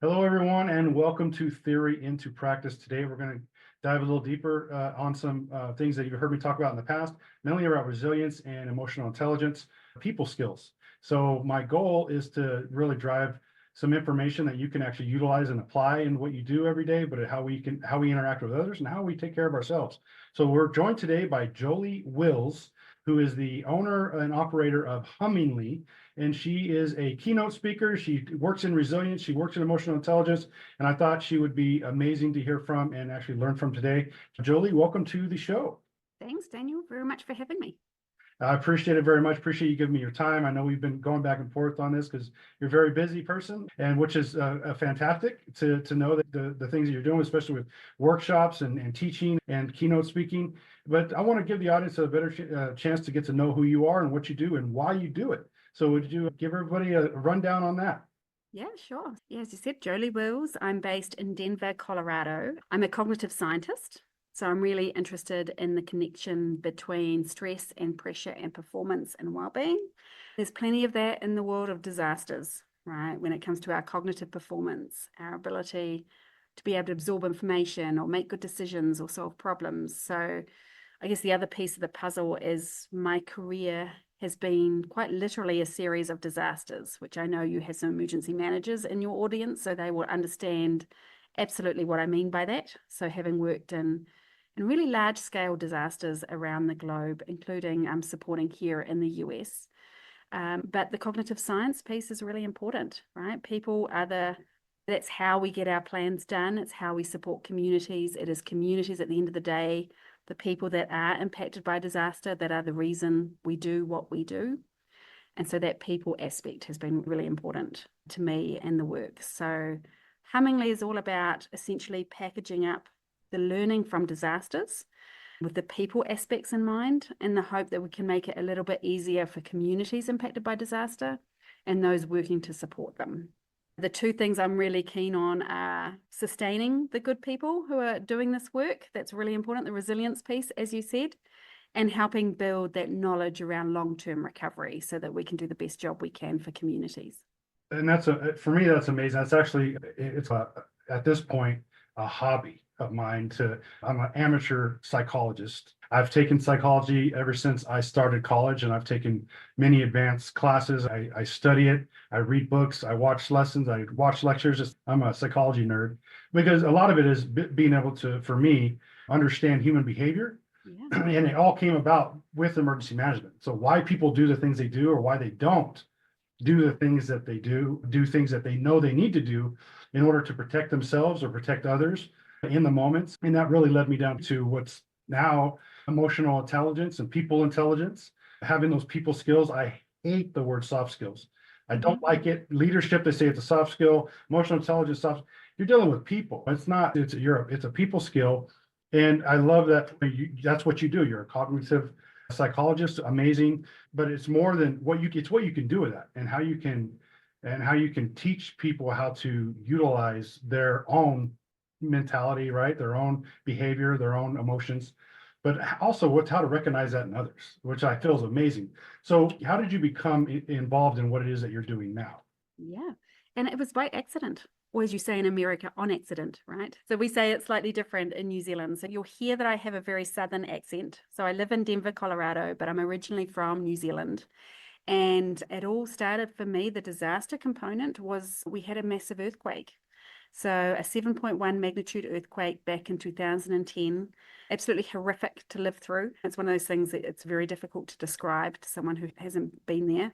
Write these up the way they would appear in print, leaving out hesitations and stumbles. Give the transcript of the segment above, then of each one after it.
Hello, everyone, and welcome to Theory into Practice. Today, we're going to dive a little deeper on some things that you've heard me talk about in the past, mainly about resilience and emotional intelligence, people skills. So my goal is to really drive some information that you can actually utilize and apply in what you do every day, but how we interact with others and how we take care of ourselves. So we're joined today by Jolie Wills, who is the owner and operator of Hummingly, and she is a keynote speaker. She works in resilience. She works in emotional intelligence, and I thought she would be amazing to hear from and actually learn from today. Jolie, welcome to the show. Thanks, Daniel, very much for having me. I appreciate it very much. Appreciate you giving me your time. I know we've been going back and forth on this because you're a very busy person, and which is fantastic to know that the things that you're doing, especially with workshops and teaching and keynote speaking. But I want to give the audience a better chance to get to know who you are and what you do and why you do it. So would you give everybody a rundown on that? Yeah, sure. Yeah, as you said, Jolie Wills. I'm based in Denver, Colorado. I'm a cognitive scientist. So I'm really interested in the connection between stress and pressure and performance and well-being. There's plenty of that in the world of disasters, right? When it comes to our cognitive performance, our ability to be able to absorb information or make good decisions or solve problems. So I guess the other piece of the puzzle is my career has been quite literally a series of disasters, which I know you have some emergency managers in your audience, so they will understand absolutely what I mean by that. So having worked in really large-scale disasters around the globe, including supporting here in the US. But the cognitive science piece is really important, right? That's how we get our plans done. It's how we support communities. It is communities at the end of the day, the people that are impacted by disaster, that are the reason we do what we do. And so that people aspect has been really important to me and the work. So Hummingly is all about essentially packaging up the learning from disasters with the people aspects in mind, in the hope that we can make it a little bit easier for communities impacted by disaster and those working to support them. The two things I'm really keen on are sustaining the good people who are doing this work. That's really important, the resilience piece, as you said, and helping build that knowledge around long-term recovery so that we can do the best job we can for communities. And for me, that's amazing. That's actually, at this point, a hobby of mine. I'm an amateur psychologist. I've taken psychology ever since I started college, and I've taken many advanced classes. I study it. I read books. I watch lessons. I watch lectures. I'm a psychology nerd because a lot of it is being able to, for me, understand human behavior. Yeah. And it all came about with emergency management. So why people do the things they do or why they don't do the things that they do things that they know they need to do in order to protect themselves or protect others in the moments. And that really led me down to what's now emotional intelligence and people intelligence, having those people skills. I hate the word soft skills. I don't like it. Leadership, they say it's a soft skill. Emotional intelligence, soft. You're dealing with people. It's not. It's a people skill, and I love that. That's what you do. You're a cognitive psychologist, amazing. But it's more than it's what you can do with that, and how you can teach people how to utilize their own mentality, right? Their own behavior, their own emotions, but also how to recognize that in others, which I feel is amazing. So how did you become involved in what it is that you're doing now? Yeah. And it was by accident, or as you say in America, on accident, right? So we say it's slightly different in New Zealand. So you'll hear that I have a very Southern accent. So I live in Denver, Colorado, but I'm originally from New Zealand. And it all started for me, the disaster component was we had a massive earthquake. So a 7.1 magnitude earthquake back in 2010, absolutely horrific to live through. It's one of those things that it's very difficult to describe to someone who hasn't been there.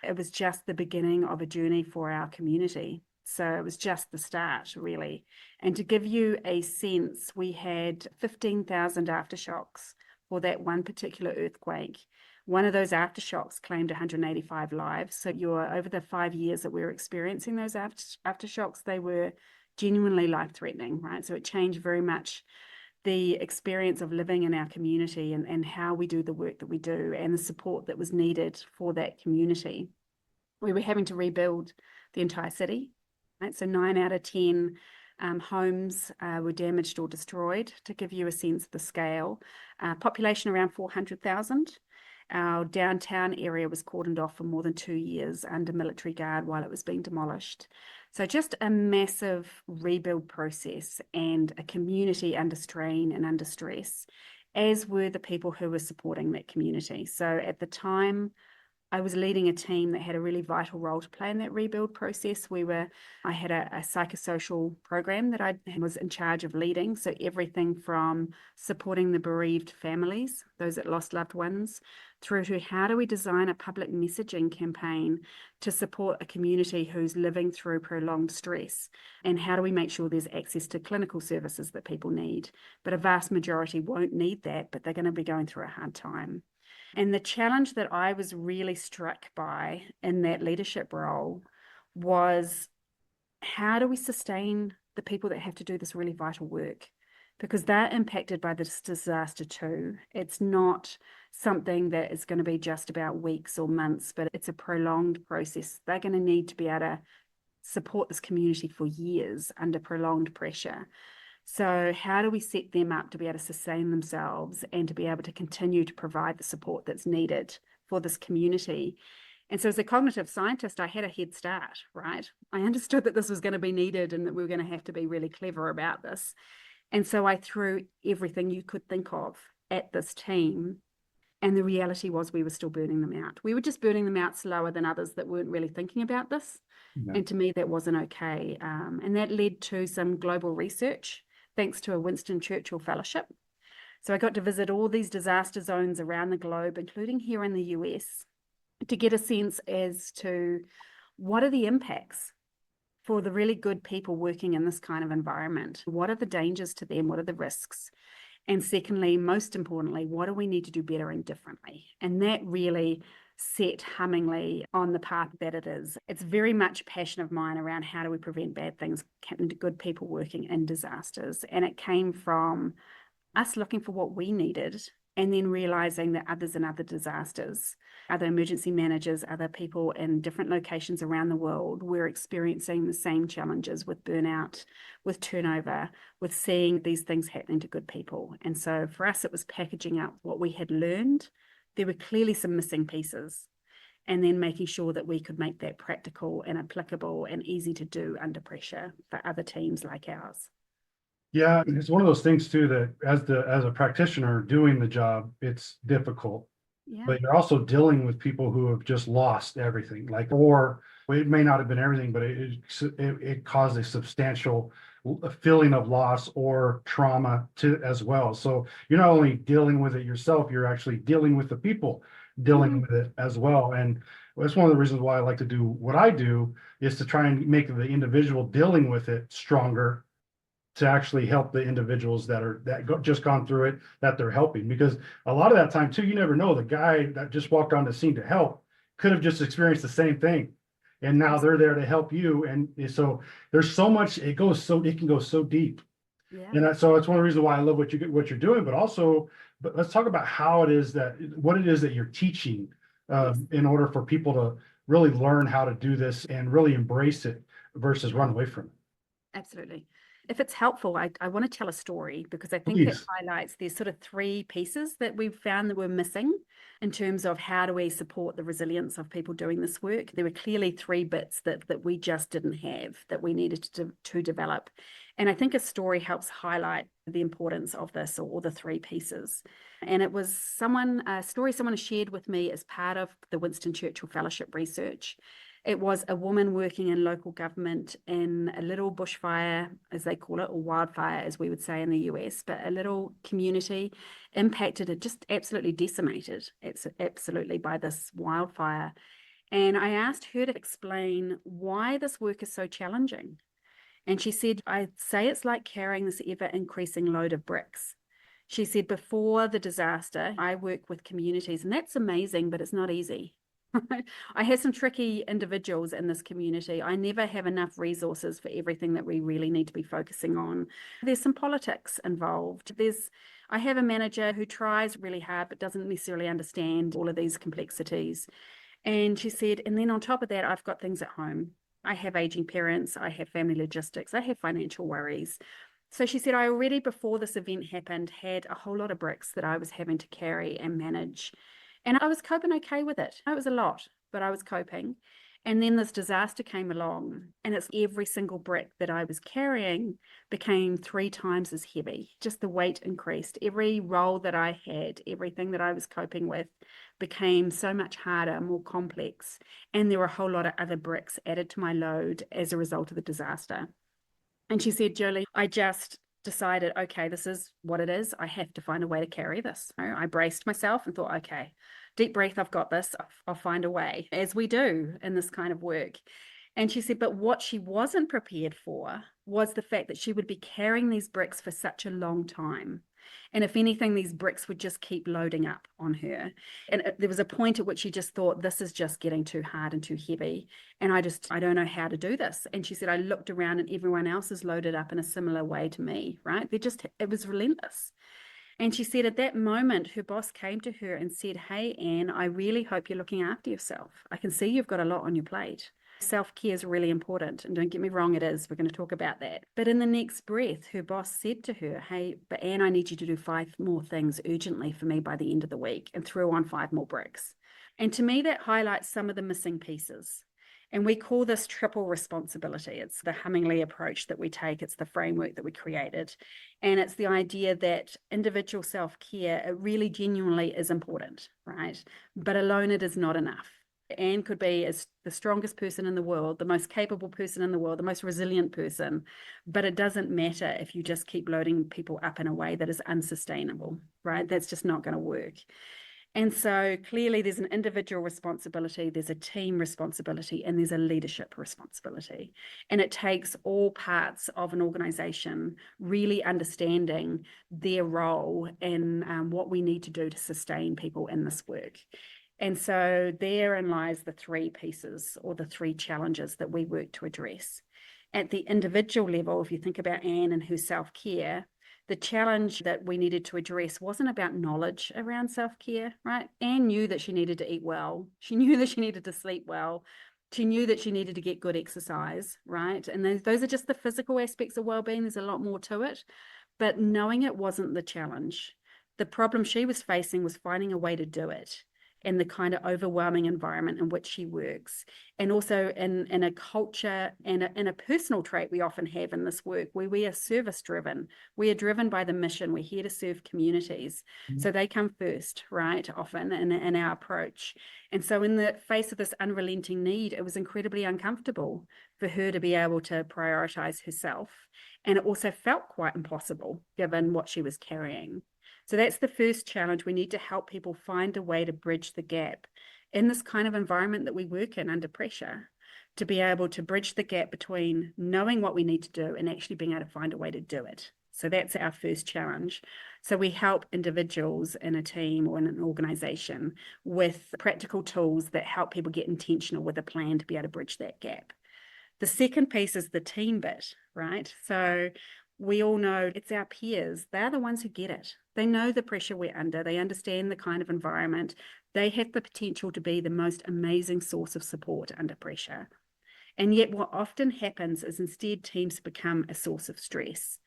It was just the beginning of a journey for our community. So it was just the start, really. And to give you a sense, we had 15,000 aftershocks for that one particular earthquake. One of those aftershocks claimed 185 lives. So over the 5 years that we were experiencing those aftershocks, they were genuinely life-threatening, right? So it changed very much the experience of living in our community and how we do the work that we do and the support that was needed for that community. We were having to rebuild the entire city, right? So 9 out of 10 homes were damaged or destroyed, to give you a sense of the scale. Population around 400,000. Our downtown area was cordoned off for more than 2 years under military guard while it was being demolished. So just a massive rebuild process and a community under strain and under stress, as were the people who were supporting that community. So at the time, I was leading a team that had a really vital role to play in that rebuild process. I had a psychosocial program that I was in charge of leading. So everything from supporting the bereaved families, those that lost loved ones, through to how do we design a public messaging campaign to support a community who's living through prolonged stress, and how do we make sure there's access to clinical services that people need. But a vast majority won't need that, but they're going to be going through a hard time. And the challenge that I was really struck by in that leadership role was, how do we sustain the people that have to do this really vital work? Because they're impacted by this disaster too. It's not something that is going to be just about weeks or months, but it's a prolonged process. They're going to need to be able to support this community for years under prolonged pressure. So how do we set them up to be able to sustain themselves and to be able to continue to provide the support that's needed for this community? And so as a cognitive scientist, I had a head start, right? I understood that this was going to be needed and that we were going to have to be really clever about this. And so I threw everything you could think of at this team. And the reality was we were still burning them out. We were just burning them out slower than others that weren't really thinking about this. Yeah. And to me, that wasn't okay. And that led to some global research, thanks to a Winston Churchill Fellowship. So I got to visit all these disaster zones around the globe, including here in the US, to get a sense as to what are the impacts for the really good people working in this kind of environment. What are the dangers to them? What are the risks? And secondly, most importantly, what do we need to do better and differently? And that really set Hummingly on the path that it is. It's very much a passion of mine around how do we prevent bad things happening to good people working in disasters. And it came from us looking for what we needed and then realizing that others in other disasters, other emergency managers, other people in different locations around the world were experiencing the same challenges with burnout, with turnover, with seeing these things happening to good people. And so for us, it was packaging up what we had learned. There were clearly some missing pieces, and then making sure that we could make that practical and applicable and easy to do under pressure for other teams like ours. Yeah, it's one of those things too that as a practitioner doing the job, it's difficult. Yeah. But you're also dealing with people who have just lost everything, or it may not have been everything, but it caused a substantial feeling of loss or trauma as well. So you're not only dealing with it yourself, you're actually dealing with the people dealing with it as well. And that's one of the reasons why I like to do what I do, is to try and make the individual dealing with it stronger, to actually help the individuals that just gone through it, that they're helping. Because a lot of that time too, you never know, the guy that just walked on the scene to help could have just experienced the same thing, and now they're there to help you. And so there's so much, it can go so deep. Yeah. And so it's one of the reasons why I love what you're doing. But let's talk about what it is that you're teaching in order for people to really learn how to do this and really embrace it versus run away from it. Absolutely. If it's helpful, I want to tell a story, because I think it highlights there's sort of 3 pieces that we've found that were missing in terms of how do we support the resilience of people doing this work. There were clearly 3 bits that we just didn't have, that we needed to develop. And I think a story helps highlight the importance of this, or the 3 pieces. And it was a story someone shared with me as part of the Winston Churchill Fellowship research. It was a woman working in local government in a little bushfire, as they call it, or wildfire, as we would say in the US, but a little community impacted, it just absolutely decimated, absolutely, by this wildfire. And I asked her to explain why this work is so challenging. And she said, I'd say it's like carrying this ever-increasing load of bricks. She said, before the disaster, I work with communities, and that's amazing, but it's not easy. I have some tricky individuals in this community. I never have enough resources for everything that we really need to be focusing on. There's some politics involved. I have a manager who tries really hard but doesn't necessarily understand all of these complexities. And she said, and then on top of that, I've got things at home. I have aging parents, I have family logistics, I have financial worries. So she said, I already, before this event happened, had a whole lot of bricks that I was having to carry and manage. And I was coping okay with it. It was a lot, but I was coping. And then this disaster came along, and it's every single brick that I was carrying became 3 times as heavy. Just the weight increased. Every role that I had, everything that I was coping with became so much harder, more complex. And there were a whole lot of other bricks added to my load as a result of the disaster. And she said, Jolie, I just decided, okay, this is what it is. I have to find a way to carry this. I braced myself and thought, okay, deep breath, I've got this. I'll find a way, as we do in this kind of work. And she said, but what she wasn't prepared for was the fact that she would be carrying these bricks for such a long time. And if anything, these bricks would just keep loading up on her. And there was a point at which she just thought, this is just getting too hard and too heavy. And I don't know how to do this. And she said, I looked around and everyone else is loaded up in a similar way to me, right? It was relentless. And she said at that moment, her boss came to her and said, hey, Anne, I really hope you're looking after yourself. I can see you've got a lot on your plate. Self-care is really important. And don't get me wrong, it is. We're going to talk about that. But in the next breath, her boss said to her, hey, but Anne, I need you to do 5 more things urgently for me by the end of the week, and threw on 5 more bricks. And to me, that highlights some of the missing pieces. And we call this triple responsibility. It's the Hummingly approach that we take. It's the framework that we created. And it's the idea that individual self-care, it really genuinely is important, right? But alone it is not enough. Anne could be as the strongest person in the world, the most capable person in the world, the most resilient person, but it doesn't matter if you just keep loading people up in a way that is unsustainable, right? That's just not going to work. And so clearly there's an individual responsibility, there's a team responsibility, and there's a leadership responsibility. And it takes all parts of an organization really understanding their role and what we need to do to sustain people in this work. And so therein lies the 3 pieces or the 3 challenges that we work to address. At the individual level, if you think about Anne and her self-care, the challenge that we needed to address wasn't about knowledge around self-care, right? Anne knew that she needed to eat well. She knew that she needed to sleep well. She knew that she needed to get good exercise, right? And those are just the physical aspects of well-being. There's a lot more to it. But knowing it wasn't the challenge. The problem she was facing was finding a way to do it in the kind of overwhelming environment in which she works. And also in a culture and a personal trait we often have in this work where we are service driven. We are driven by the mission. We're here to serve communities. Mm-hmm. So they come first, right? Often in our approach. And so in the face of this unrelenting need, it was incredibly uncomfortable for her to be able to prioritize herself. And it also felt quite impossible given what she was carrying. So that's the first challenge. We need to help people find a way to bridge the gap in this kind of environment that we work in under pressure, to be able to bridge the gap between knowing what we need to do and actually being able to find a way to do it. So that's our first challenge. So we help individuals in a team or in an organization with practical tools that help people get intentional with a plan to be able to bridge that gap. The second piece is the team bit, right? So we all know it's our peers. They're the ones who get it. They know the pressure we're under. They understand the kind of environment. They have the potential to be the most amazing source of support under pressure. And yet what often happens is instead teams become a source of stress.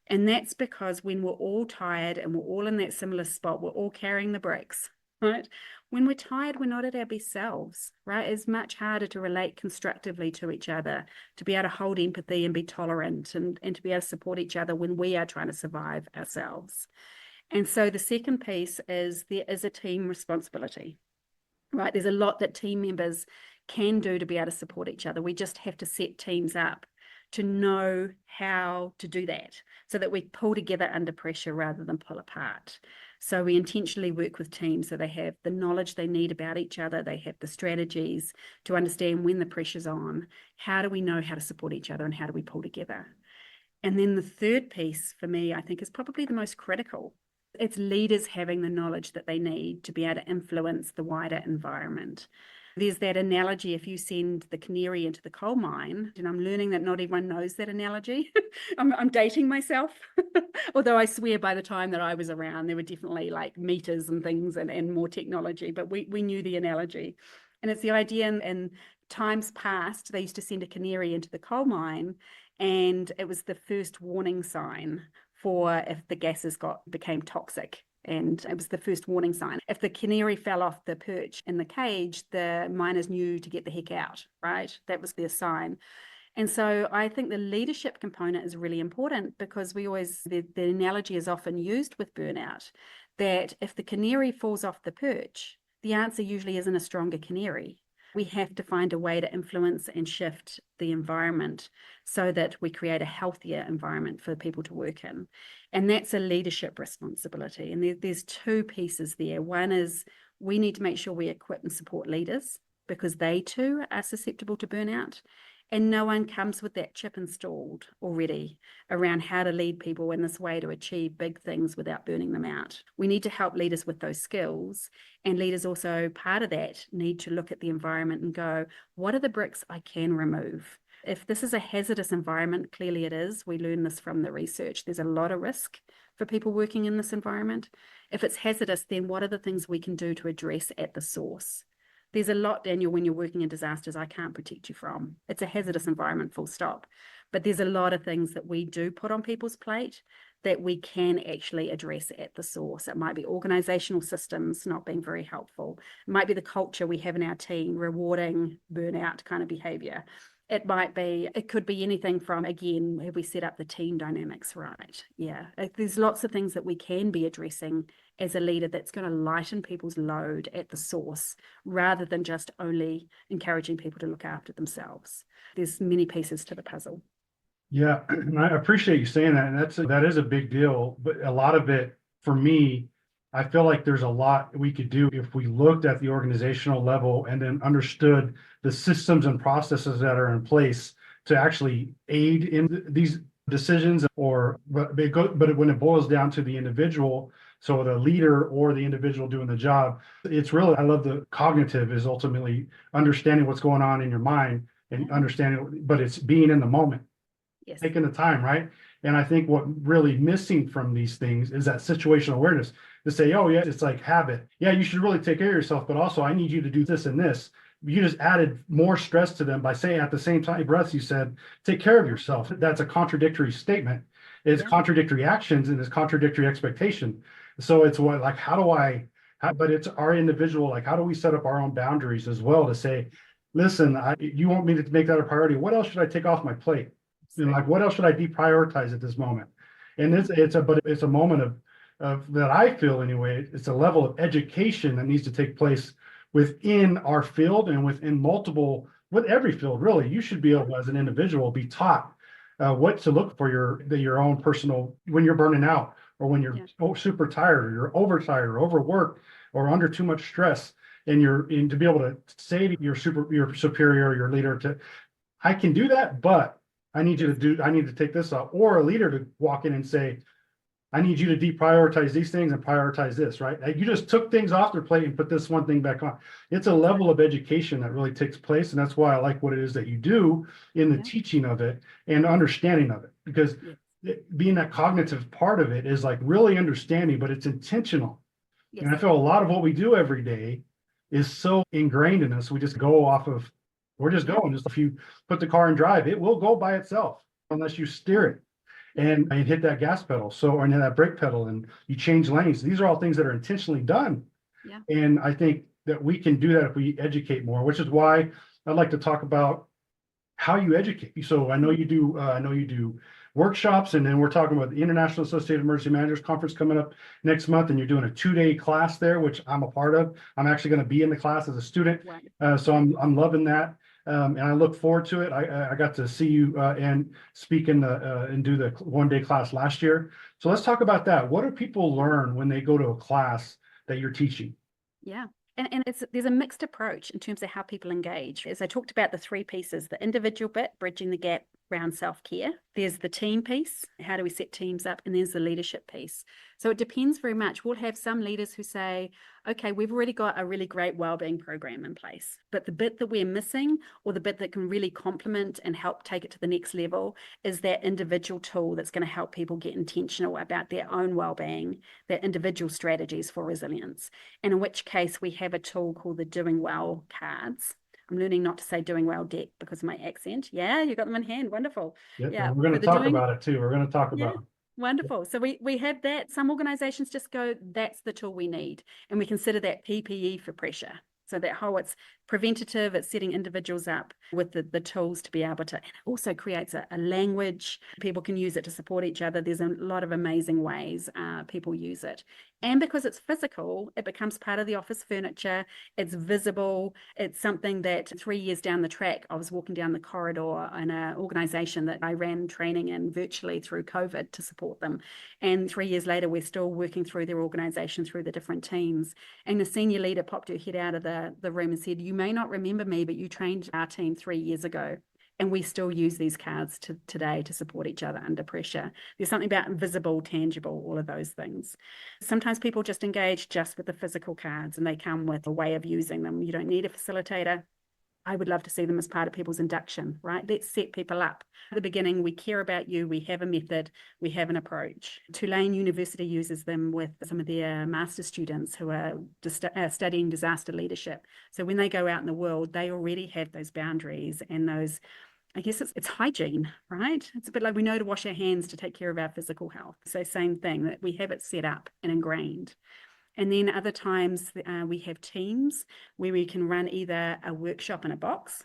And that's because when we're all tired and we're all in that similar spot, we're all carrying the bricks, right? When we're tired, we're not at our best selves, right? It's much harder to relate constructively to each other, to be able to hold empathy and be tolerant and to be able to support each other when we are trying to survive ourselves. And so the second piece is there is a team responsibility, right? There's a lot that team members can do to be able to support each other. We just have to set teams up to know how to do that so that we pull together under pressure rather than pull apart. So we intentionally work with teams so they have the knowledge they need about each other. They have the strategies to understand when the pressure's on. How do we know how to support each other and how do we pull together? And then the third piece for me, I think, is probably the most critical. It's leaders having the knowledge that they need to be able to influence the wider environment. There's that analogy, if you send the canary into the coal mine, and I'm learning that not everyone knows that analogy. I'm dating myself, although I swear by the time that I was around, there were definitely like meters and things and more technology, but we knew the analogy. And it's the idea in times past, they used to send a canary into the coal mine, and it was the first warning sign for if the gases became toxic And it was the first warning sign. If the canary fell off the perch in the cage, the miners knew to get the heck out, right? That was their sign. And so I think the leadership component is really important, because the analogy is often used with burnout, that if the canary falls off the perch, the answer usually isn't a stronger canary. We have to find a way to influence and shift the environment so that we create a healthier environment for people to work in. And that's a leadership responsibility. And there's two pieces there. One is we need to make sure we equip and support leaders, because they too are susceptible to burnout. And no one comes with that chip installed already around how to lead people in this way to achieve big things without burning them out. We need to help leaders with those skills. And leaders also, part of that, need to look at the environment and go, what are the bricks I can remove? If this is a hazardous environment, clearly it is. We learn this from the research. There's a lot of risk for people working in this environment. If it's hazardous, then what are the things we can do to address at the source? There's a lot, Daniel, when you're working in disasters, I can't protect you from. It's a hazardous environment, full stop. But there's a lot of things that we do put on people's plate that we can actually address at the source. It might be organizational systems not being very helpful. It might be the culture we have in our team, rewarding burnout kind of behavior. It could be anything from, again, have we set up the team dynamics right? Yeah, there's lots of things that we can be addressing as a leader that's going to lighten people's load at the source, rather than just only encouraging people to look after themselves. There's many pieces to the puzzle. Yeah, and I appreciate you saying that. And that is a big deal. But a lot of it, for me, I feel like there's a lot we could do if we looked at the organizational level and then understood the systems and processes that are in place to actually aid in these decisions. But when it boils down to the individual, so the leader or the individual doing the job, it's really, I love the cognitive is ultimately understanding what's going on in your mind and understanding, but it's being in the moment. Yes. Taking the time, right? And I think what really missing from these things is that situational awareness to say, oh yeah, it's like habit. Yeah, you should really take care of yourself, but also I need you to do this and this. You just added more stress to them by saying at the same time breath, you said, take care of yourself. That's a contradictory statement. It's contradictory actions and it's contradictory expectation. So it's but it's our individual, like, how do we set up our own boundaries as well to say, listen, you want me to make that a priority. What else should I take off my plate? And like, what else should I deprioritize at this moment? And it's a moment of that I feel anyway, it's a level of education that needs to take place within our field and within with every field, really. You should be able, as an individual, be taught what to look for your own personal, when you're burning out, or when you're super tired, or you're overtired, or overworked, or under too much stress. And to be able to say to your superior, your leader, I can do that, but I need to take this off, or a leader to walk in and say, I need you to deprioritize these things and prioritize this, right? You just took things off their plate and put this one thing back on. It's a level of education that really takes place. And that's why I like what it is that you do in the teaching of it and understanding of it, because being that cognitive part of it is like really understanding, but it's intentional. Yes. And I feel a lot of what we do every day is so ingrained in us. We just go off of, we're just going. Just if you put the car in drive, it will go by itself unless you steer it and hit that gas pedal. Or hit that brake pedal, and you change lanes. These are all things that are intentionally done. Yeah. And I think that we can do that if we educate more, which is why I'd like to talk about how you educate. So I know you do workshops, and then we're talking about the International Associated Emergency Managers Conference coming up next month, and you're doing a 2-day class there, which I'm a part of. I'm actually going to be in the class as a student. So I'm loving that. And I look forward to it. I got to see you and speak and do the 1-day class last year. So let's talk about that. What do people learn when they go to a class that you're teaching? Yeah. And there's a mixed approach in terms of how people engage. As I talked about the 3 pieces, the individual bit, bridging the gap around self-care. There's the team piece, how do we set teams up? And there's the leadership piece. So it depends very much. We'll have some leaders who say, okay, we've already got a really great wellbeing program in place, but the bit that we're missing, or the bit that can really complement and help take it to the next level, is that individual tool that's going to help people get intentional about their own wellbeing, their individual strategies for resilience. And in which case we have a tool called the Doing Well cards. I'm learning not to say doing well deck because of my accent. Yeah, you got them in hand. Wonderful. Yeah, we're going to talk about it too. We're going to talk about Wonderful. So we have that. Some organizations just go, that's the tool we need. And we consider that PPE for pressure. So that whole, it's preventative, it's setting individuals up with the tools to be able to, and it also creates a language. People can use it to support each other. There's a lot of amazing ways people use it. And because it's physical, it becomes part of the office furniture. It's visible. It's something that 3 years down the track, I was walking down the corridor in an organization that I ran training in virtually through COVID to support them. And 3 years later, we're still working through their organization, through the different teams. And the senior leader popped her head out of the room and said, "You may not remember me, but you trained our team 3 years ago." And we still use these cards today to support each other under pressure. There's something about visible, tangible, all of those things. Sometimes people just engage just with the physical cards and they come with a way of using them. You don't need a facilitator. I would love to see them as part of people's induction, right? Let's set people up. At the beginning, we care about you. We have a method. We have an approach. Tulane University uses them with some of their master's students who are studying disaster leadership. So when they go out in the world, they already have those boundaries and those, I guess it's hygiene, right? It's a bit like we know to wash our hands to take care of our physical health. So same thing, that we have it set up and ingrained. And then other times we have teams where we can run either a workshop in a box.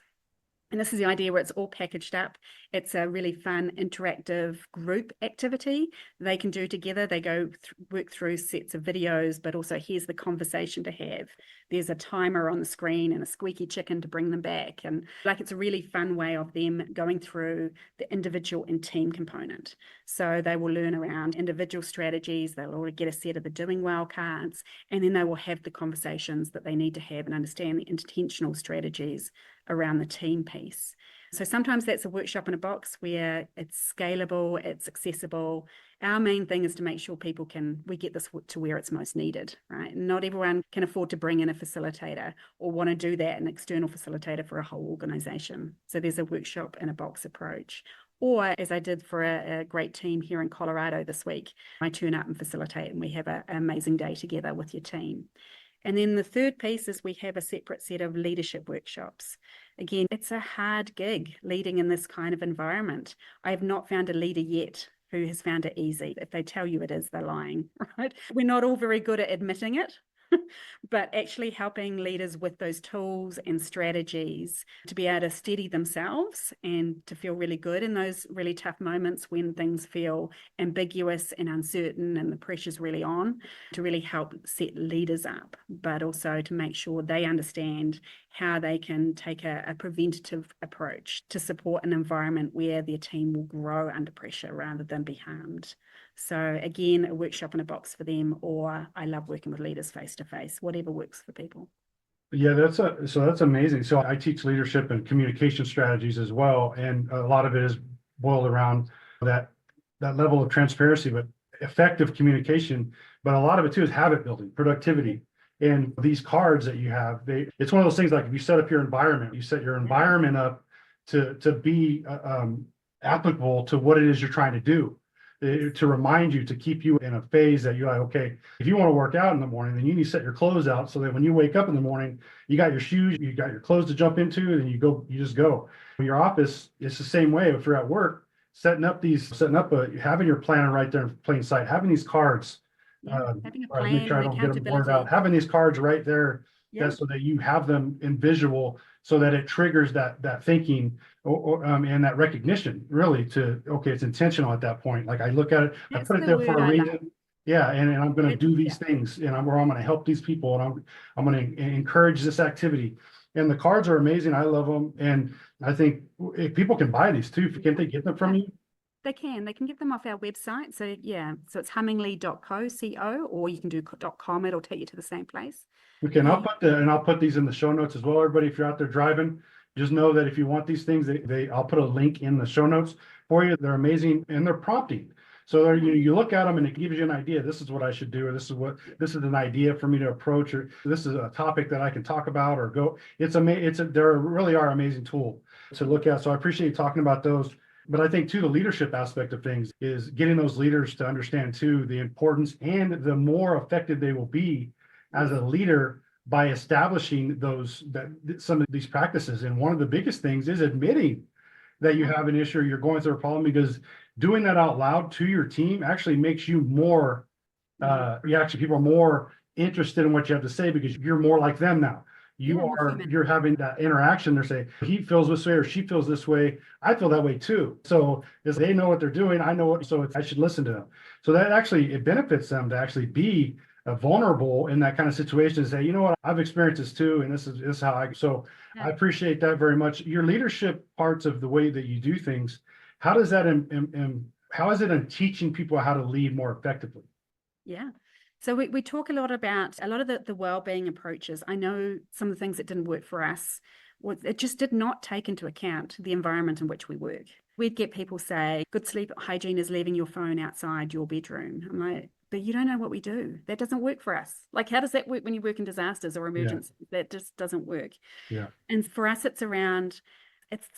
And this is the idea where it's all packaged up. It's a really fun, interactive group activity they can do together. They go work through sets of videos, but also here's the conversation to have. There's a timer on the screen and a squeaky chicken to bring them back. And like, it's a really fun way of them going through the individual and team component. So they will learn around individual strategies. They'll all get a set of the doing well cards, and then they will have the conversations that they need to have and understand the intentional strategies around the team piece. So sometimes that's a workshop in a box where it's scalable, it's accessible. Our main thing is to make sure we get this to where it's most needed, right? Not everyone can afford to bring in a facilitator or want to do that, an external facilitator for a whole organization. So there's a workshop in a box approach. Or as I did for a great team here in Colorado this week, I turn up and facilitate and we have an amazing day together with your team. And then the third piece is we have a separate set of leadership workshops. Again, it's a hard gig leading in this kind of environment. I have not found a leader yet who has found it easy. If they tell you it is, they're lying, right? We're not all very good at admitting it, but actually helping leaders with those tools and strategies to be able to steady themselves and to feel really good in those really tough moments when things feel ambiguous and uncertain and the pressure's really on, to really help set leaders up, but also to make sure they understand how they can take a preventative approach to support an environment where their team will grow under pressure rather than be harmed. So again, a workshop in a box for them, or I love working with leaders face to face, whatever works for people. Yeah, that's amazing. So I teach leadership and communication strategies as well, and a lot of it is boiled around that level of transparency, but effective communication. But a lot of it too is habit building, productivity. And these cards that you have, it's one of those things like if you set up your environment, you set your environment up to be applicable to what it is you're trying to do. To remind you, to keep you in a phase that you're like, okay, if you want to work out in the morning, then you need to set your clothes out so that when you wake up in the morning, you got your shoes, you got your clothes to jump into, and you just go. In your office, it's the same way. If you're at work, having your planner right there in plain sight, having these cards, having a plan, make sure I don't get them blurred out, having these cards right there, so that you have them in visual, so that it triggers that thinking and that recognition, really, to, okay, it's intentional at that point. Like I look at it, I put it there for a reason. Yeah, and I'm going to do these things, and I'm going to help these people, and I'm going to encourage this activity. And the cards are amazing. I love them, and I think if people can buy these too, can't they get them from you? They can get them off our website. So yeah, so it's hummingly.co, or you can do .com. It'll take you to the same place. Okay, and I'll put these in the show notes as well. Everybody, if you're out there driving, just know that if you want these things, I'll put a link in the show notes for you. They're amazing and they're prompting. So you look at them and it gives you an idea. This is what I should do, or this is an idea for me to approach, or this is a topic that I can talk about or go. They really are an amazing tool to look at. So I appreciate you talking about those. But I think too, the leadership aspect of things is getting those leaders to understand too the importance, and the more effective they will be as a leader by establishing some of these practices. And one of the biggest things is admitting that you have an issue or you're going through a problem, because doing that out loud to your team actually makes you more, people are more interested in what you have to say because you're more like them now. Yeah, more human. You're having that interaction. They're saying, he feels this way or she feels this way. I feel that way too. So if they know what they're doing, I know what, so I should listen to them. So that actually, it benefits them to actually be vulnerable in that kind of situation and say, you know what, I've experienced this too. And this is how so Yeah. I appreciate that very much. Your leadership parts of the way that you do things, how does that, how is it in teaching people how to lead more effectively? Yeah. So we talk a lot about a lot of the well-being approaches. I know some of the things that didn't work for us, it just did not take into account the environment in which we work. We'd get people say, good sleep hygiene is leaving your phone outside your bedroom. I'm like, but you don't know what we do. That doesn't work for us. Like, how does that work when you work in disasters or emergencies? That just doesn't work. Yeah. And for us, it's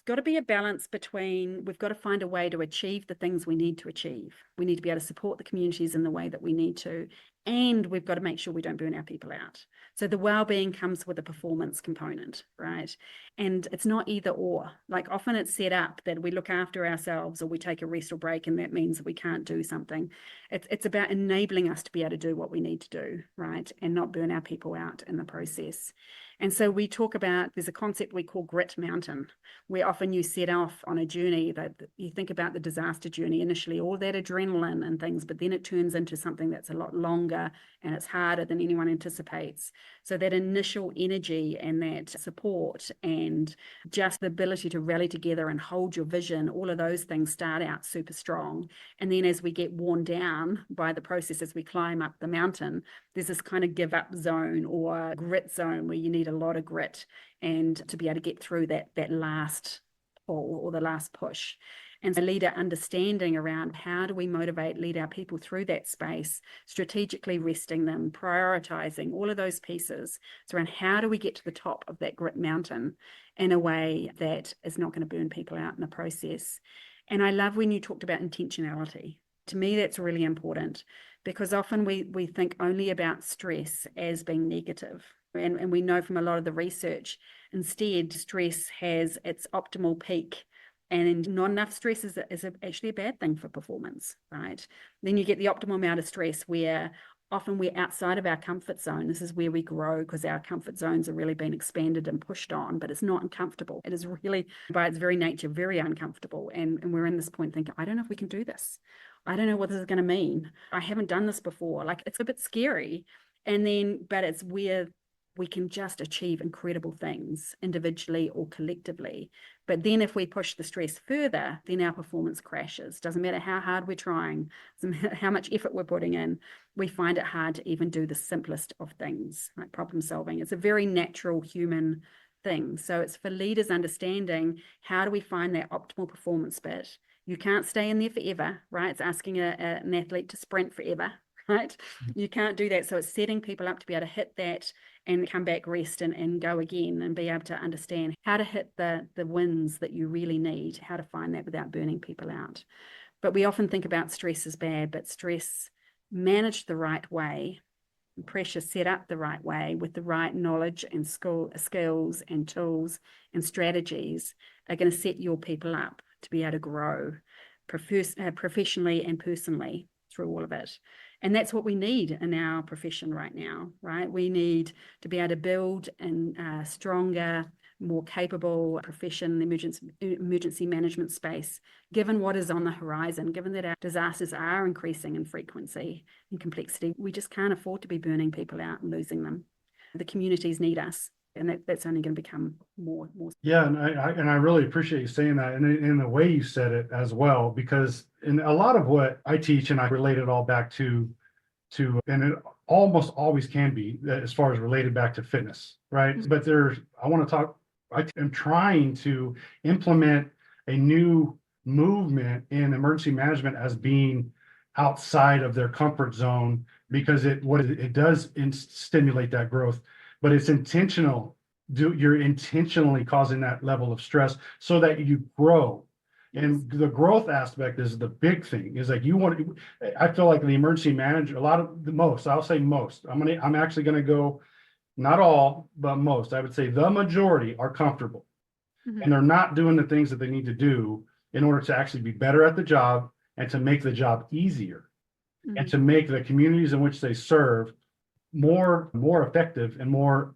got to be a balance between, we've got to find a way to achieve the things we need to achieve. We need to be able to support the communities in the way that we need to, and we've got to make sure we don't burn our people out. So the well-being comes with a performance component, right? And it's not either or. Like, often it's set up that we look after ourselves or we take a rest or break, and that means that we can't do something. It's about enabling us to be able to do what we need to do, right? And not burn our people out in the process. And so we talk about, there's a concept we call grit mountain, where often you set off on a journey that you think about the disaster journey initially, all that adrenaline and things, but then it turns into something that's a lot longer and it's harder than anyone anticipates. So that initial energy and that support and just the ability to rally together and hold your vision, all of those things start out super strong. And then as we get worn down by the process, as we climb up the mountain, there's this kind of give up zone or grit zone where you need a lot of grit and to be able to get through that last pull or the last push. And so leader understanding around how do we lead our people through that space, strategically resting them, prioritizing, all of those pieces. It's around how do we get to the top of that grit mountain in a way that is not going to burn people out in the process. And I love when you talked about intentionality. To me, that's really important because often we think only about stress as being negative. And we know from a lot of the research, instead, stress has its optimal peak, and not enough stress is actually a bad thing for performance, right? Then you get the optimal amount of stress where often we're outside of our comfort zone. This is where we grow because our comfort zones have really been expanded and pushed on, but it's not uncomfortable. It is really, by its very nature, very uncomfortable. And we're in this point thinking, I don't know if we can do this. I don't know what this is going to mean. I haven't done this before. Like, it's a bit scary. But it's where we can just achieve incredible things individually or collectively. But then if we push the stress further, then our performance crashes. Doesn't matter how hard we're trying, doesn't matter how much effort we're putting in, we find it hard to even do the simplest of things, like problem solving. It's a very natural human thing. So it's for leaders understanding, how do we find that optimal performance bit? You can't stay in there forever, right? It's asking an athlete to sprint forever, right? You can't do that. So it's setting people up to be able to hit that and come back, rest, and go again, and be able to understand how to hit the wins that you really need, how to find that without burning people out. But we often think about stress as bad, but stress managed the right way, pressure set up the right way with the right knowledge and skills and tools and strategies are going to set your people up to be able to grow professionally and personally through all of it. And that's what we need in our profession right now, right? We need to be able to build a stronger, more capable profession, emergency management space, given what is on the horizon, given that our disasters are increasing in frequency and complexity. We just can't afford to be burning people out and losing them. The communities need us. And that's only going to become more. Yeah, and I really appreciate you saying that, and in the way you said it as well, because in a lot of what I teach, and I relate it all back to, and it almost always can be as far as related back to fitness, right? Mm-hmm. But I am trying to implement a new movement in emergency management as being outside of their comfort zone, because it does stimulate that growth. But it's intentional. You're intentionally causing that level of stress so that you grow. And the growth aspect is the big thing. Is like I feel like the emergency manager, I'll say most. I'm actually going to go, not all, but most. I would say the majority are comfortable. Mm-hmm. And they're not doing the things that they need to do in order to actually be better at the job and to make the job easier and Mhm. to make the communities in which they serve more effective and more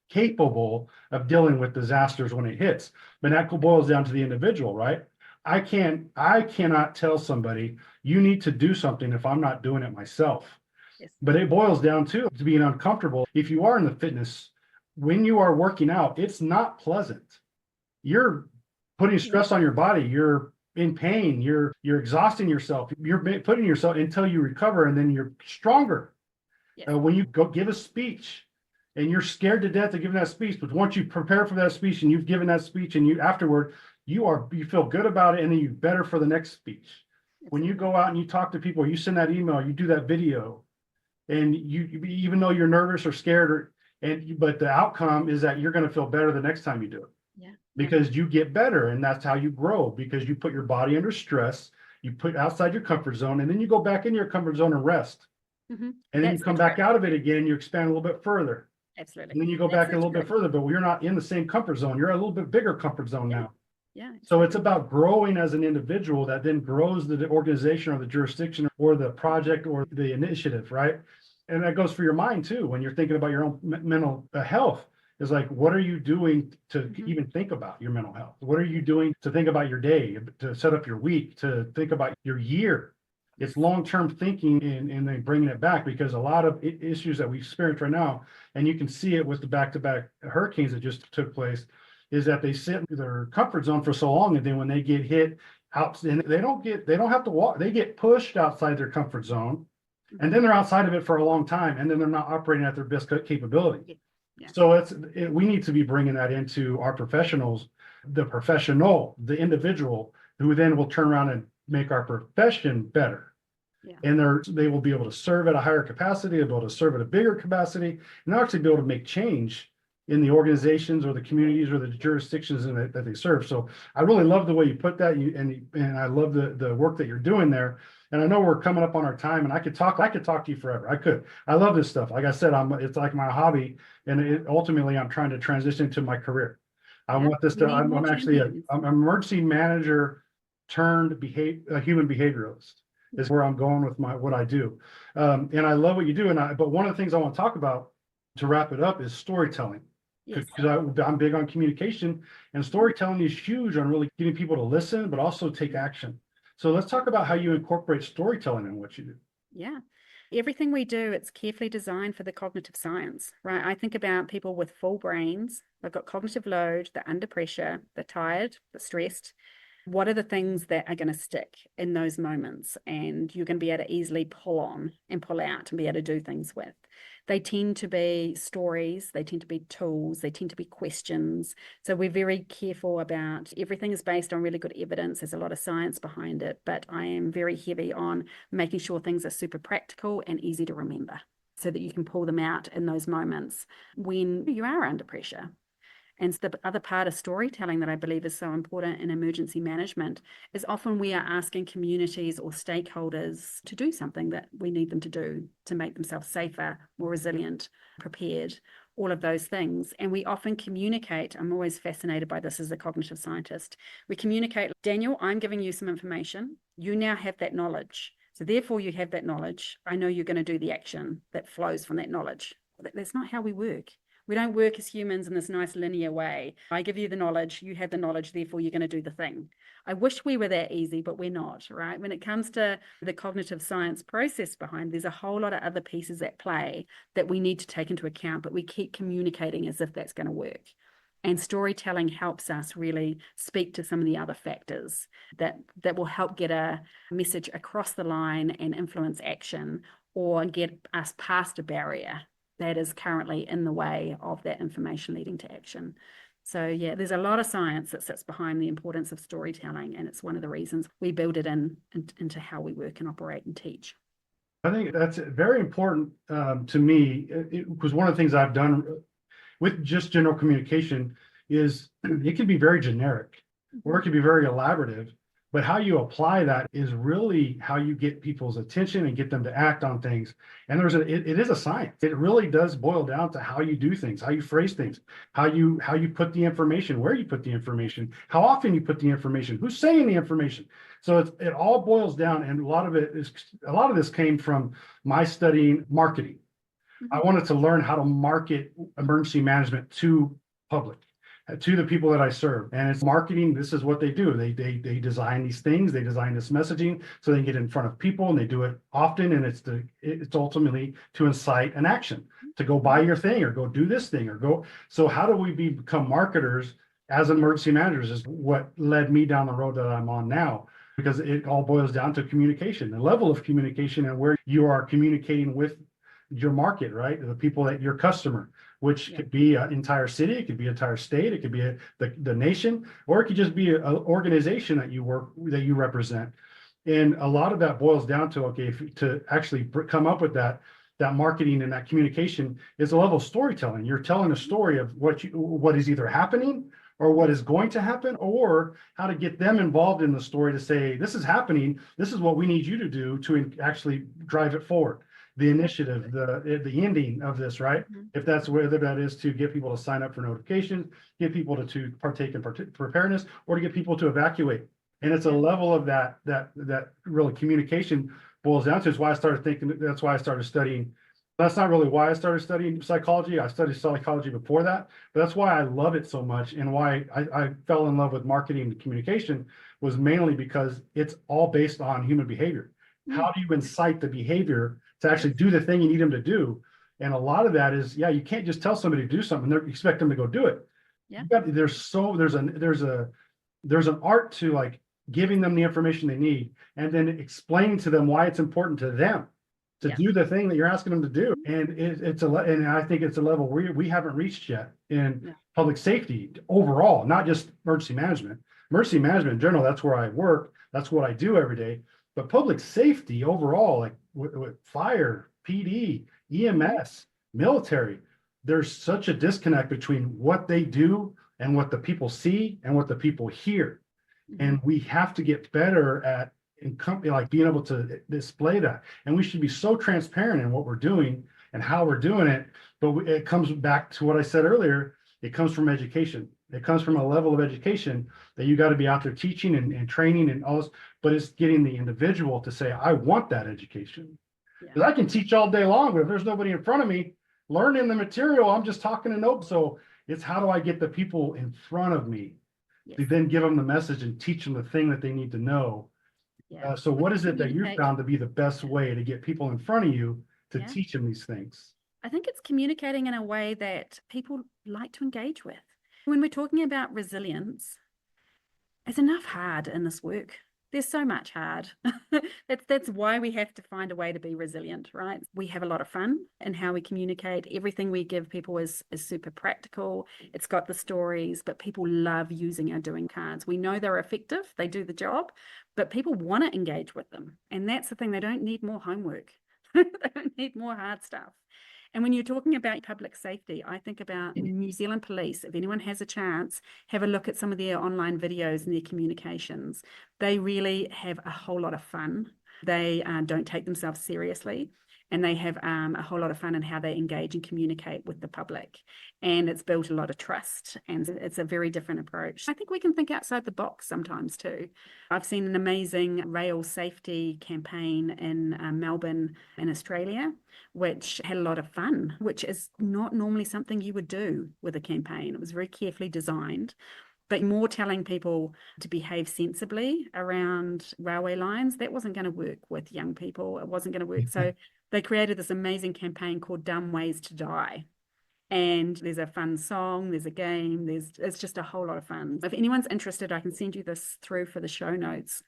capable of dealing with disasters when it hits. But that boils down to the individual, right? I cannot tell somebody you need to do something if I'm not doing it myself. Yes. But it boils down to being uncomfortable. If you are in the fitness, when you are working out, it's not pleasant. You're putting stress on your body. You're in pain. You're exhausting yourself. You're putting yourself until you recover, and then you're stronger. Yes. When you go give a speech and you're scared to death of giving that speech, but once you prepare for that speech and you've given that speech and you afterward, you feel good about it, and then you better for the next speech. When you go out and you talk to people, you send that email, you do that video, and you even though you're nervous or scared, but the outcome is that you're going to feel better the next time you do it. Yeah. Because you get better, and that's how you grow, because you put your body under stress, you put outside your comfort zone, and then you go back in your comfort zone and rest. Mhm. And then you That's come the back trick. out of it again, you expand a little bit further. Absolutely. And then you go That's back a the little bit trick. further, but you're not in the same comfort zone. You're a little bit bigger comfort zone Yeah. now. Yeah. So it's about growing as an individual that then grows the organization or the jurisdiction or the project or the initiative, right? And that goes for your mind too. When you're thinking about your own mental health, is like, what are you doing to Mhm. even think about your mental health? What are you doing to think about your day, to set up your week, to think about your year? It's long-term thinking and then bringing it back, because a lot of issues that we experience right now, and you can see it with the back-to-back hurricanes that just took place, is that they sit in their comfort zone for so long, and then when they get hit out, and they don't have to walk, they get pushed outside their comfort zone, and then they're outside of it for a long time, and then they're not operating at their best capability. Yeah. So we need to be bringing that into our professionals, the individual, who then will turn around and make our profession better. Yeah. And they will be able to serve at a higher capacity, able to serve at a bigger capacity, and they'll actually be able to make change in the organizations or the communities or the jurisdictions that they serve. So I really love the way you put that, and I love the work that you're doing there. And I know we're coming up on our time, and I could talk to you forever. I love this stuff. Like I said, it's like my hobby, and ultimately I'm trying to transition to my career. I Yeah. want this We to. need I'm more actually champions. I'm an emergency manager turned human behavioralist is where I'm going with what I do. And I love what you do. But one of the things I want to talk about to wrap it up is storytelling. Yes. Because I'm big on communication, and storytelling is huge on really getting people to listen, but also take action. So let's talk about how you incorporate storytelling in what you do. Yeah. Everything we do, it's carefully designed for the cognitive science, right? I think about people with full brains. They've got cognitive load, they're under pressure, they're tired, they're stressed. What are the things that are going to stick in those moments and you're going to be able to easily pull on and pull out and be able to do things with? They tend to be stories, they tend to be tools, they tend to be questions. So we're very careful about everything is based on really good evidence. There's a lot of science behind it, but I am very heavy on making sure things are super practical and easy to remember so that you can pull them out in those moments when you are under pressure. And the other part of storytelling that I believe is so important in emergency management is often we are asking communities or stakeholders to do something that we need them to do to make themselves safer, more resilient, prepared, all of those things. And we often communicate. I'm always fascinated by this as a cognitive scientist. We communicate, Daniel, I'm giving you some information. You now have that knowledge. So therefore you have that knowledge. I know you're going to do the action that flows from that knowledge. That's not how we work. We don't work as humans in this nice linear way. I give you the knowledge, you have the knowledge, therefore you're going to do the thing. I wish we were that easy, but we're not, right? When it comes to the cognitive science process behind, there's a whole lot of other pieces at play that we need to take into account, but we keep communicating as if that's going to work. And storytelling helps us really speak to some of the other factors that will help get a message across the line and influence action or get us past a barrier that is currently in the way of that information leading to action. So yeah, there's a lot of science that sits behind the importance of storytelling, and it's one of the reasons we build it into how we work and operate and teach. I think that's very important to me, because one of the things I've done with just general communication is it can be very generic or it can be very elaborative, But how you apply that is really how you get people's attention and get them to act on things. And it is a science. It really does boil down to how you do things, how you phrase things, how you put the information, where you put the information, how often you put the information, who's saying the information. So it all boils down, and a lot of this came from my studying marketing. I wanted to learn how to market emergency management to public, to the people that I serve. And it's marketing. This is what they do. They design these things. They design this messaging so they can get in front of people, and they do it often. And it's ultimately to incite an action, to go buy your thing or go do this thing or go. So how do we become marketers as emergency managers is what led me down the road that I'm on now, because it all boils down to communication, the level of communication, and where you are communicating with your market, right? The people that your customer, which could be an entire city, it could be an entire state, it could be the nation, or it could just be an organization that you represent. And a lot of that boils down to, okay, to actually come up with that marketing and that communication is a level of storytelling. You're telling a story of what is either happening or what is going to happen, or how to get them involved in the story to say, this is happening, this is what we need you to do to actually drive it forward. The initiative, the ending of this, right? If that's whether that is to get people to sign up for notifications, get people to partake in preparedness, or to get people to evacuate. And it's a level of that really communication boils down to. Is why I started thinking. That's why I started studying. That's not really why I started studying psychology. I studied psychology before that, but that's why I love it so much, and why I fell in love with marketing and communication was mainly because it's all based on human behavior. How do you incite the behavior to actually do the thing you need them to do? And a lot of that is, you can't just tell somebody to do something and expect them to go do it. There's an art to like giving them the information they need and then explaining to them why it's important to them to do the thing that you're asking them to do. And and I think it's a level we haven't reached yet in public safety overall, not just emergency management. Emergency management in general, that's where I work. That's what I do every day. But public safety overall, like with fire, PD, EMS, military, there's such a disconnect between what they do and what the people see and what the people hear. And we have to get better at like being able to display that. And we should be so transparent in what we're doing and how we're doing it. But it comes back to what I said earlier. It comes from education. It comes from a level of education that you got to be out there teaching and training and all this, but it's getting the individual to say, I want that education. Because I can teach all day long, but if there's nobody in front of me learning the material, I'm just talking to notes. So it's how do I get the people in front of me to then give them the message and teach them the thing that they need to know. So what is it that you found to be the best way to get people in front of you to teach them these things? I think it's communicating in a way that people like to engage with. When we're talking about resilience, there's enough hard in this work. There's so much hard. That's why we have to find a way to be resilient, right? We have a lot of fun in how we communicate. Everything we give people is super practical. It's got the stories, but people love using our doing cards. We know they're effective. They do the job, but people want to engage with them. And that's the thing. They don't need more homework. They don't need more hard stuff. And when you're talking about public safety, I think about New Zealand Police. If anyone has a chance, have a look at some of their online videos and their communications. They really have a whole lot of fun. They don't take themselves seriously, and they have a whole lot of fun in how they engage and communicate with the public. And it's built a lot of trust, and it's a very different approach. I think we can think outside the box sometimes too. I've seen an amazing rail safety campaign in Melbourne in Australia, which had a lot of fun, which is not normally something you would do with a campaign. It was very carefully designed, but more telling people to behave sensibly around railway lines. That wasn't going to work with young people. It wasn't going to work. So they created this amazing campaign called Dumb Ways to Die. And there's a fun song, there's a game, it's just a whole lot of fun. If anyone's interested, I can send you this through for the show notes.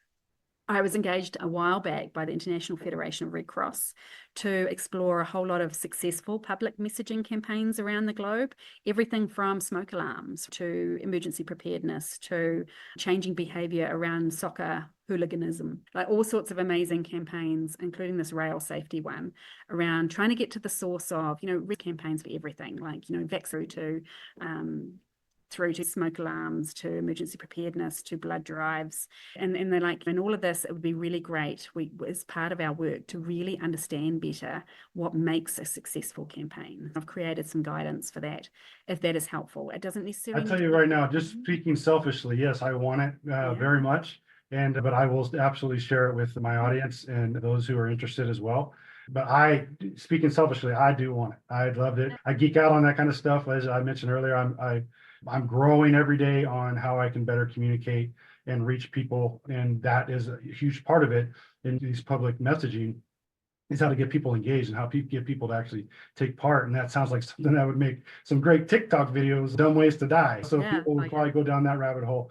I was engaged a while back by the International Federation of Red Cross to explore a whole lot of successful public messaging campaigns around the globe, everything from smoke alarms to emergency preparedness to changing behavior around soccer hooliganism, like all sorts of amazing campaigns, including this rail safety one around trying to get to the source of, red campaigns for everything, like, vax through to through to smoke alarms, to emergency preparedness, to blood drives. And they're like, in all of this, it would be really great, as part of our work, to really understand better what makes a successful campaign. I've created some guidance for that, if that is helpful. It doesn't necessarily. I tell you right now, just speaking selfishly, yes, I want it very much. But I will absolutely share it with my audience and those who are interested as well. But speaking selfishly, I do want it. I loved it. I geek out on that kind of stuff. As I mentioned earlier, I'm growing every day on how I can better communicate and reach people. And that is a huge part of it in these public messaging, is how to get people engaged and how get people to actually take part. And that sounds like something that would make some great TikTok videos, dumb ways to die. So people would probably go down that rabbit hole.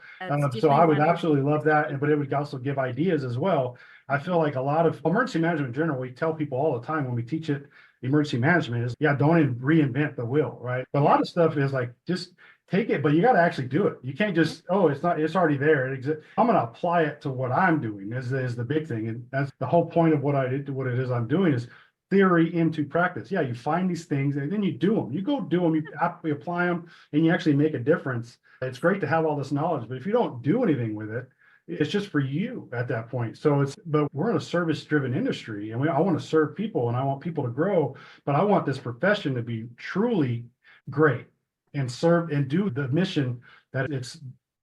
So I would absolutely love that, but it would also give ideas as well. I feel like a lot of emergency management in general, we tell people all the time when we teach it, emergency management is, don't reinvent the wheel, right? But a lot of stuff is like, just take it, but you got to actually do it. You can't just, it's already there. I'm going to apply it to what I'm doing is the big thing. And that's the whole point of what it is I'm doing, is theory into practice. Yeah, you find these things and then you do them. You go do them, you apply them, and you actually make a difference. It's great to have all this knowledge, but if you don't do anything with it, it's just for you at that point. But we're in a service-driven industry, and I want to serve people and I want people to grow, but I want this profession to be truly great and serve and do the mission that it's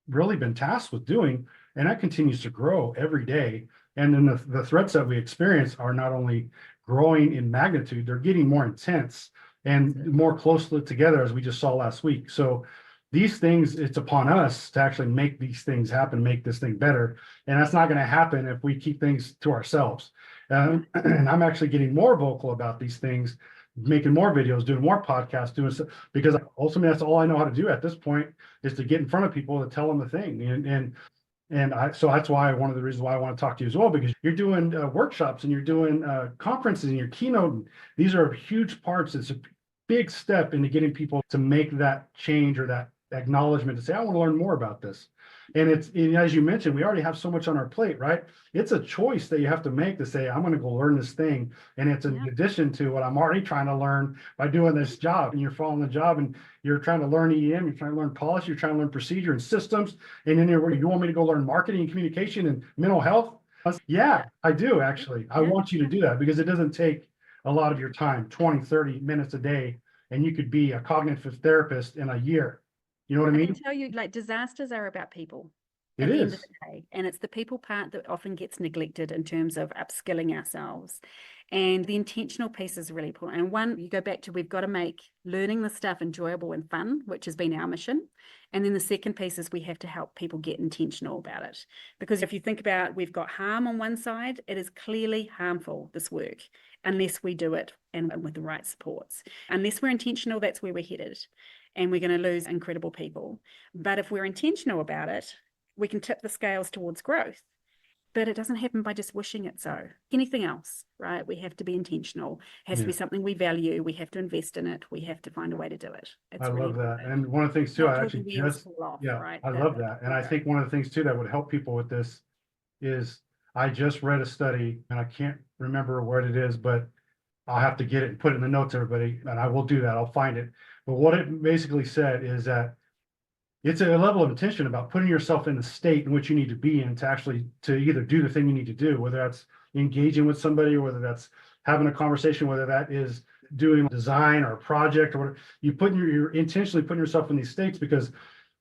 really been tasked with doing. And that continues to grow every day. And then the threats that we experience are not only growing in magnitude, they're getting more intense and more closely together, as we just saw last week. So these things, it's upon us to actually make these things happen, make this thing better. And that's not going to happen if we keep things to ourselves. And I'm actually getting more vocal about these things, making more videos, doing more podcasts, because ultimately that's all I know how to do at this point, is to get in front of people to tell them the thing. So that's why one of the reasons why I want to talk to you as well, because you're doing workshops and you're doing conferences and you're keynoting. These are huge parts. It's a big step into getting people to make that change or that acknowledgement to say, I want to learn more about this. And as you mentioned, we already have so much on our plate, right? It's a choice that you have to make to say, I'm going to go learn this thing. And it's in addition to what I'm already trying to learn by doing this job. And you're following the job and you're trying to learn EM, you're trying to learn policy, you're trying to learn procedure and systems. And then you want me to go learn marketing and communication and mental health? Yeah, I do actually. I want you to do that because it doesn't take a lot of your time, 20, 30 minutes a day. And you could be a cognitive therapist in a year. You know what I mean? I can tell you, like, disasters are about people. It is. At the end of the day. And it's the people part that often gets neglected in terms of upskilling ourselves. And the intentional piece is really important. And one, you go back to, we've got to make learning the stuff enjoyable and fun, which has been our mission. And then the second piece is we have to help people get intentional about it. Because if you think about, we've got harm on one side, it is clearly harmful, this work, unless we do it and with the right supports. Unless we're intentional, that's where we're headed. And we're going to lose incredible people. But if we're intentional about it, we can tip the scales towards growth. But it doesn't happen by just wishing it so. Anything else, right? We have to be intentional. It has to be something we value. We have to invest in it. We have to find a way to do it. I love that. And one of the things too, I actually love that. And I think one of the things too that would help people with this is, I just read a study and I can't remember what it is, but I'll have to get it and put it in the notes, everybody, and I will do that. I'll find it. But what it basically said is that it's a level of intention about putting yourself in the state in which you need to be in to either do the thing you need to do, whether that's engaging with somebody, or whether that's having a conversation, whether that is doing design or a project, or whatever. You're intentionally putting yourself in these states, because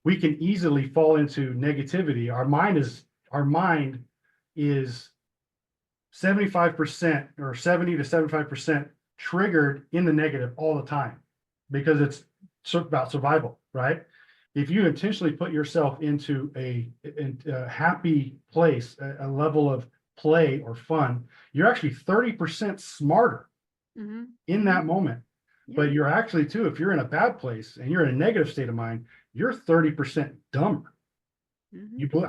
we can easily fall into negativity. Our mind is 75% or 70 to 75% triggered in the negative all the time, because it's about survival, right? If you intentionally put yourself into a happy place, a level of play or fun, you're actually 30% smarter in that moment. But you're actually too, if you're in a bad place and you're in a negative state of mind, you're 30% dumber.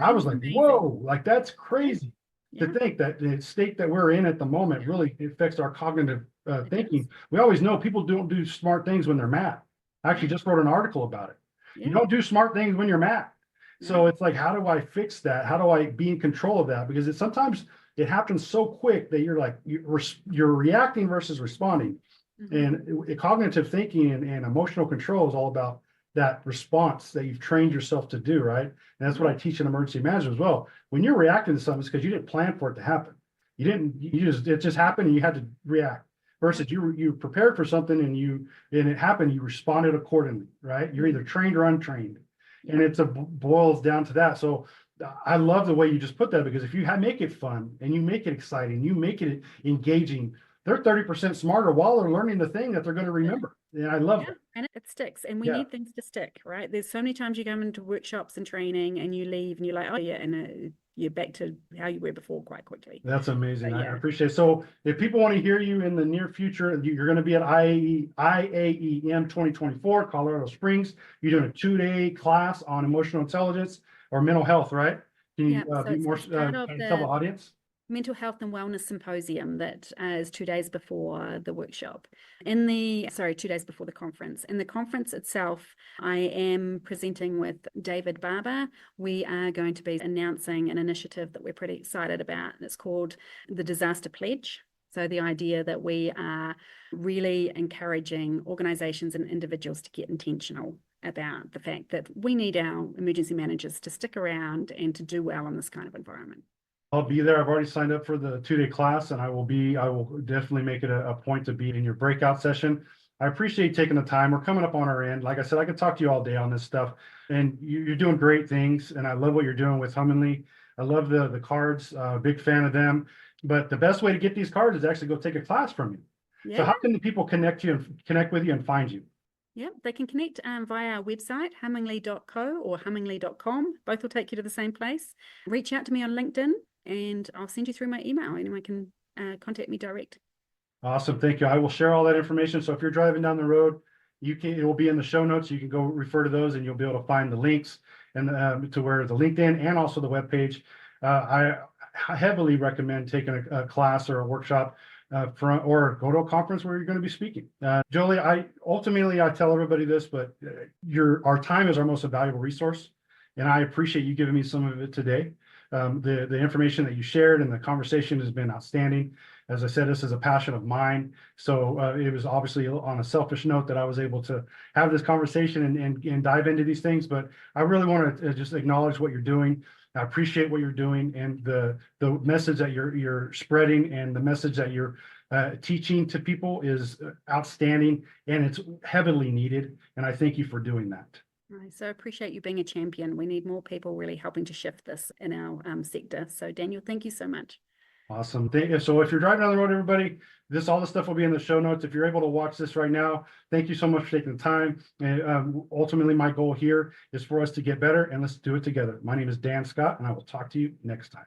I was like, whoa, like that's crazy to think that the state that we're in at the moment really affects our cognitive thinking. We always know people don't do smart things when they're mad. I actually just wrote an article about it. You don't do smart things when you're mad. So it's like, how do I fix that? How do I be in control of that? Because sometimes it happens so quick that you're like, you're reacting versus responding. And cognitive thinking and emotional control is all about that response that you've trained yourself to do, right? And that's what I teach in emergency management as well. When you're reacting to something, it's because you didn't plan for it to happen. It just happened and you had to react. Versus you prepared for something and it happened, you responded accordingly, right? You're either trained or untrained. And it boils down to that. So I love the way you just put that, because if you make it fun and you make it exciting, you make it engaging, they're 30% smarter while they're learning the thing that they're going to remember. And I love it. And it sticks, and we need things to stick, right? There's so many times you come into workshops and training and you leave and you're like, oh yeah, and you're back to how you were before quite quickly. That's amazing. I appreciate it. So if people want to hear you in the near future, you're going to be at IAEM 2024, Colorado Springs. You're doing a 2-day class on emotional intelligence or mental health, right? Can you be more tell the audience? Mental Health and Wellness Symposium that is 2 days before the workshop. 2 days before the conference. In the conference itself, I am presenting with David Barber. We are going to be announcing an initiative that we're pretty excited about. It's called the Disaster Pledge. So the idea that we are really encouraging organizations and individuals to get intentional about the fact that we need our emergency managers to stick around and to do well in this kind of environment. I'll be there. I've already signed up for the 2-day class, and I will definitely make it a point to be in your breakout session. I appreciate taking the time. We're coming up on our end. Like I said, I could talk to you all day on this stuff, and you're doing great things. And I love what you're doing with Hummingly. I love the cards, big fan of them. But the best way to get these cards is actually go take a class from you. Yeah. So how can the people connect with you and find you? Yeah, they can connect via our website, hummingly.co or hummingly.com. Both will take you to the same place. Reach out to me on LinkedIn, and I'll send you through my email. Anyone can contact me direct. Awesome. Thank you. I will share all that information. So if you're driving down the road, it will be in the show notes. You can go refer to those and you'll be able to find the links and to where the LinkedIn and also the webpage. I heavily recommend taking a class or a workshop or go to a conference where you're going to be speaking. Jolie, I tell everybody this, but our time is our most valuable resource. And I appreciate you giving me some of it today. The information that you shared and the conversation has been outstanding. As I said, this is a passion of mine. So it was obviously on a selfish note that I was able to have this conversation and dive into these things. But I really want to just acknowledge what you're doing. I appreciate what you're doing and the message that you're spreading and the message that you're teaching to people is outstanding, and it's heavily needed. And I thank you for doing that. I so appreciate you being a champion. We need more people really helping to shift this in our sector. So Daniel, thank you so much. Awesome. So if you're driving down the road, everybody, all the stuff will be in the show notes. If you're able to watch this right now, thank you so much for taking the time. And ultimately, my goal here is for us to get better, and let's do it together. My name is Dan Scott, and I will talk to you next time.